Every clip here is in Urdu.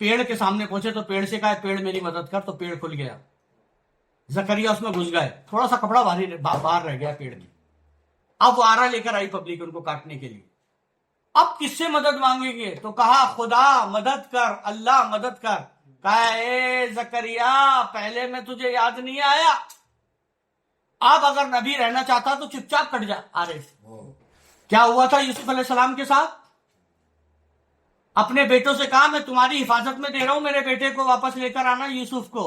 پیڑ کے سامنے پہنچے تو پیڑ سے کہا پیڑ میری مدد کر، تو پیڑ کھل گیا، زکریا اس میں گھس گئے، تھوڑا سا کپڑا باہر رہ گیا پیڑ کی. اب وہ آرا لے کر آئی پبلک ان کو کاٹنے کے لیے. اب کس سے مدد مانگیں گے؟ تو کہا خدا مدد کر، اللہ مدد کر. کہا اے زکریا پہلے میں تجھے یاد نہیں آیا؟ اب اگر نبی رہنا چاہتا تو چپ چاپ کٹ جا آرے سے. کیا ہوا تھا یوسف علیہ السلام کے ساتھ؟ اپنے بیٹوں سے کہا میں تمہاری حفاظت میں دے رہا ہوں، میرے بیٹے کو واپس لے کر آنا یوسف کو.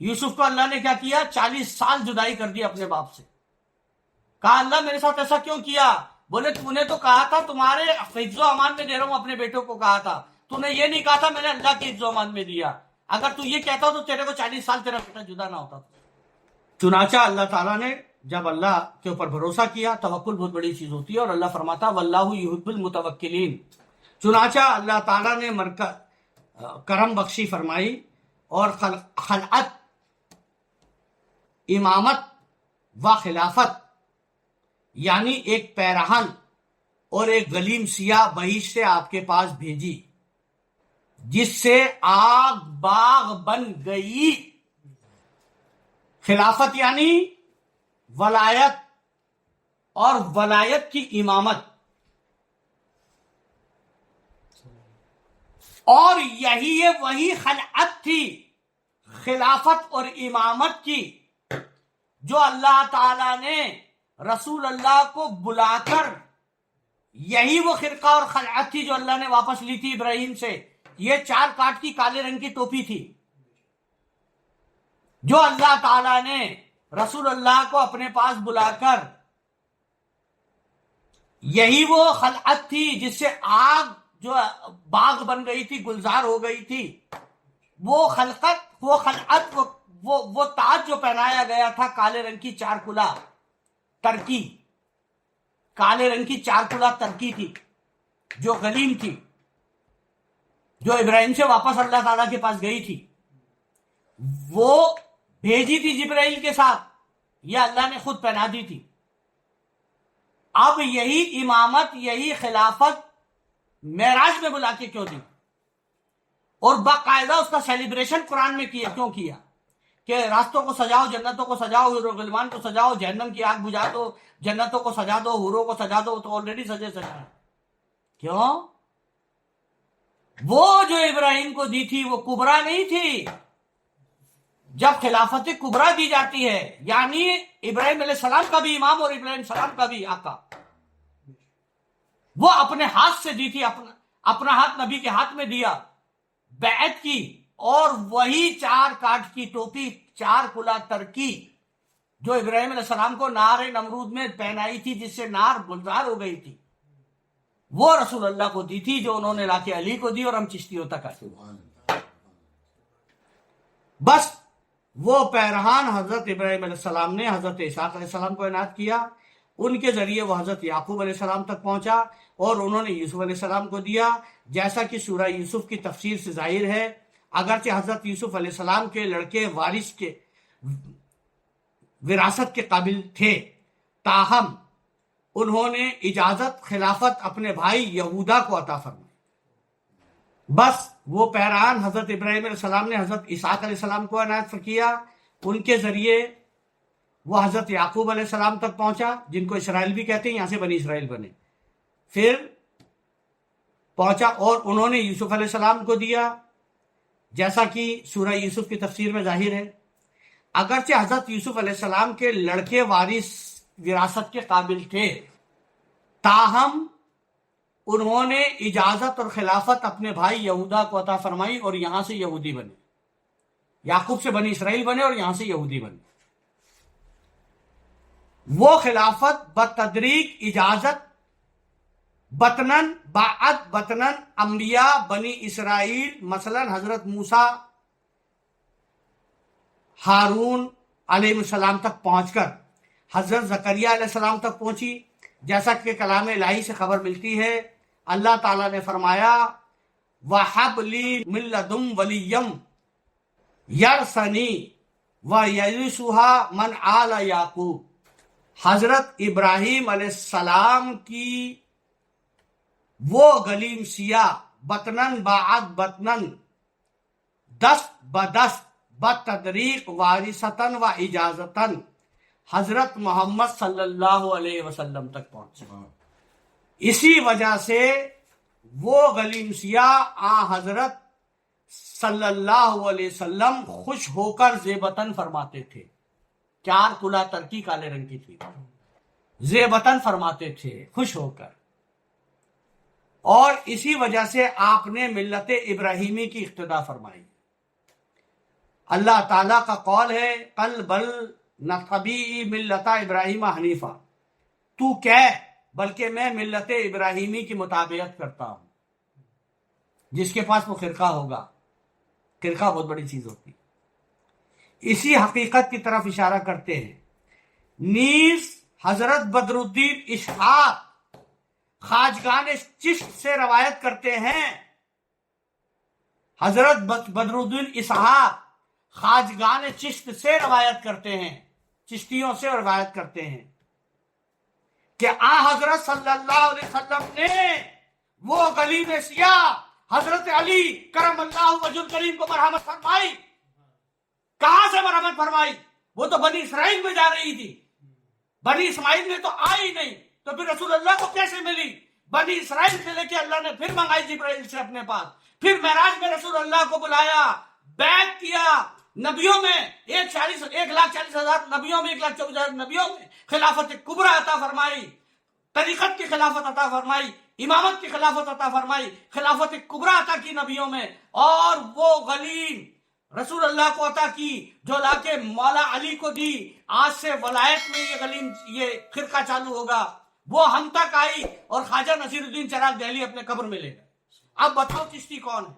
یوسف کو اللہ نے کیا کیا؟ 40 سال جدائی کر دی اپنے باپ سے. کہا اللہ میرے ساتھ ایسا کیوں کیا؟ بولے تو نے تو کہا تھا تمہارے حفظ و امان میں دے رہا ہوں، اپنے بیٹوں کو کہا تھا، تو نے یہ نہیں کہا تھا میں نے اللہ کی حفظ و امان میں دیا. اگر تو یہ کہتا تو تیرے کو 40 سال تیرا بیٹا جدا نہ ہوتا. چنانچہ اللہ تعالیٰ نے جب اللہ کے اوپر بھروسہ کیا، توکل بہت بڑی چیز ہوتی ہے، اور اللہ فرماتا واللہ یحب المتوکلین. چنانچہ اللہ تعالیٰ نے کرم بخشی فرمائی اور خلعت، امامت و خلافت، یعنی ایک پیرہن اور ایک غلیم سیاہ بہشت سے آپ کے پاس بھیجی، جس سے آگ باغ بن گئی. خلافت یعنی ولایت، اور ولایت کی امامت، اور یہی وہی خلعت تھی خلافت اور امامت کی جو اللہ تعالی نے رسول اللہ کو بلا کر، یہی وہ خرقہ اور خلعت تھی جو اللہ نے واپس لی تھی ابراہیم سے. یہ 4 کاٹ کی کالے رنگ کی ٹوپی تھی جو اللہ تعالی نے رسول اللہ کو اپنے پاس بلا کر، یہی وہ خلعت تھی جس سے آگ جو باغ بن گئی تھی، گلزار ہو گئی تھی. وہ خلعت وہ تاج جو پہنایا گیا تھا کالے رنگ کی 4 کلا ترکی، کالے رنگ کی 4 کلا ترکی تھی جو غلیم تھی، جو ابراہیم سے واپس اللہ تعالیٰ کے پاس گئی تھی. وہ بھیجی تھی جبرائیل کے ساتھ، یہ اللہ نے خود پہنا دی تھی. اب یہی امامت، یہی خلافت معراج میں بلا کے کیوں دی، اور باقاعدہ اس کا سیلیبریشن قرآن میں کیوں کیا کہ راستوں کو سجاؤ، جنتوں کو سجاؤ، حور و غلمان کو سجاؤ، جہنم کی آگ بجھا دو، جنتوں کو سجا دو، حوروں کو سجا دو. تو آلریڈی سجے سجا. کیوں؟ وہ جو ابراہیم کو دی تھی وہ کبرا نہیں تھی. جب خلافت کبرا دی جاتی ہے یعنی ابراہیم علیہ السلام کا بھی امام اور ابراہیم السلام کا بھی آقا، وہ اپنے ہاتھ سے دی تھی، اپنا ہاتھ نبی کے ہاتھ میں دیا، بیعت کی، اور وہی 4 کاٹ کی ٹوپی 4 کلا ترکی جو ابراہیم علیہ السلام کو نار نمرود میں پہنائی تھی، جس سے نار گلزار ہو گئی تھی، وہ رسول اللہ کو دی تھی، جو انہوں نے لا کے علی کو دی اور ہم چشتیوں تک آئے. بس وہ پیرہان حضرت ابراہیم علیہ السلام نے حضرت اسحاق علیہ السلام کو عنایت کیا، ان کے ذریعے وہ حضرت یعقوب علیہ السلام تک پہنچا، اور انہوں نے یوسف علیہ السلام کو دیا، جیسا کہ سورہ یوسف کی تفسیر سے ظاہر ہے. اگرچہ حضرت یوسف علیہ السلام کے لڑکے وارث کے وراثت کے قابل تھے، تاہم انہوں نے اجازت خلافت اپنے بھائی یہودا کو عطا فرمائی. بس وہ پیران حضرت ابراہیم علیہ السلام نے حضرت اسحاق علیہ السلام کو عنایت کیا، ان کے ذریعے وہ حضرت یعقوب علیہ السلام تک پہنچا، جن کو اسرائیل بھی کہتے ہیں، یہاں سے بنی اسرائیل بنے، پھر پہنچا، اور انہوں نے یوسف علیہ السلام کو دیا، جیسا کہ سورہ یوسف کی تفسیر میں ظاہر ہے. اگرچہ حضرت یوسف علیہ السلام کے لڑکے وارث وراثت کے قابل تھے، تاہم انہوں نے اجازت اور خلافت اپنے بھائی یہودا کو عطا فرمائی، اور یہاں سے یہودی بنے، یعقوب سے بنی اسرائیل بنے اور یہاں سے یہودی بنے. وہ خلافت بتدریج اجازت بطنن بعد بطنن انبیاء بنی اسرائیل، مثلا حضرت موسیٰ، ہارون علیہ السلام تک پہنچ کر حضرت زکریا علیہ السلام تک پہنچی، جیسا کہ کلام الہی سے خبر ملتی ہے. اللہ تعالیٰ نے فرمایا وَحَبْ لِي مِن لَدُنْ وَلِيًّا يَرْثُنِي وَيَرِثُهَا مَنْ آلَ یعقوب. حضرت ابراہیم علیہ السلام کی وہ غلیم سیاہ بطنن بعد بطنن دست بدست بتدریق وارثتاً و اجازتاً حضرت محمد صلی اللہ علیہ وسلم تک پہنچے. اسی وجہ سے وہ غلیم سیاہ حضرت صلی اللہ علیہ وسلم خوش ہو کر زیبتن فرماتے تھے. 4 کلا ترکی کالے رنگ کی تھی. زیبتن فرماتے تھے خوش ہو کر. اور اسی وجہ سے آپ نے ملت ابراہیمی کی اقتدا فرمائی. اللہ تعالیٰ کا قول ہے قل بل نتبی ملت ابراہیم حنیفہ، تو کہہ بلکہ میں ملت ابراہیمی کی مطابقت کرتا ہوں. جس کے پاس وہ خرقہ ہوگا، خرقہ بہت بڑی چیز ہوتی. اسی حقیقت کی طرف اشارہ کرتے ہیں. نیز حضرت بدر الدین اشحاق خواجگان چشت سے روایت کرتے ہیں. حضرت بدر الدین اسحاق خواجگان چشت سے روایت کرتے ہیں، چشتیوں سے روایت کرتے ہیں کہ حضرت صلی اللہ علیہ وسلم نے وہ غلیم سیاہ حضرت علی کرم اللہ وجہ الکریم کو مرحمت فرمائی. کہاں سے مرحمت فرمائی؟ وہ تو بنی اسرائیل میں جا رہی تھی، بنی اسماعیل میں تو آئی نہیں، تو پھر رسول اللہ کو کیسے ملی؟ بنی اسرائیل سے لے کے اللہ نے پھر منگائی جبرائیل سے اپنے پاس. پھر معراج میں رسول اللہ کو بلایا، بیعت کیا. نبیوں میں 1,40,000 نبیوں میں 1,24,000 نبیوں میں خلافت کبریٰ عطا فرمائی، طریقت کی خلافت عطا فرمائی، امامت کی خلافت عطا فرمائی، خلافت کبریٰ عطا کی نبیوں میں. اور وہ غلیم رسول اللہ کو عطا کی جو لا کے مولا علی کو دی. آج سے ولایت میں یہ غلیم یہ خرقہ چالو ہوگا. وہ ہم تک آئی اور خواجہ نصیر الدین چراغ دہلی اپنے قبر میں لے گئے. اب بتاؤ چشتی کون ہے؟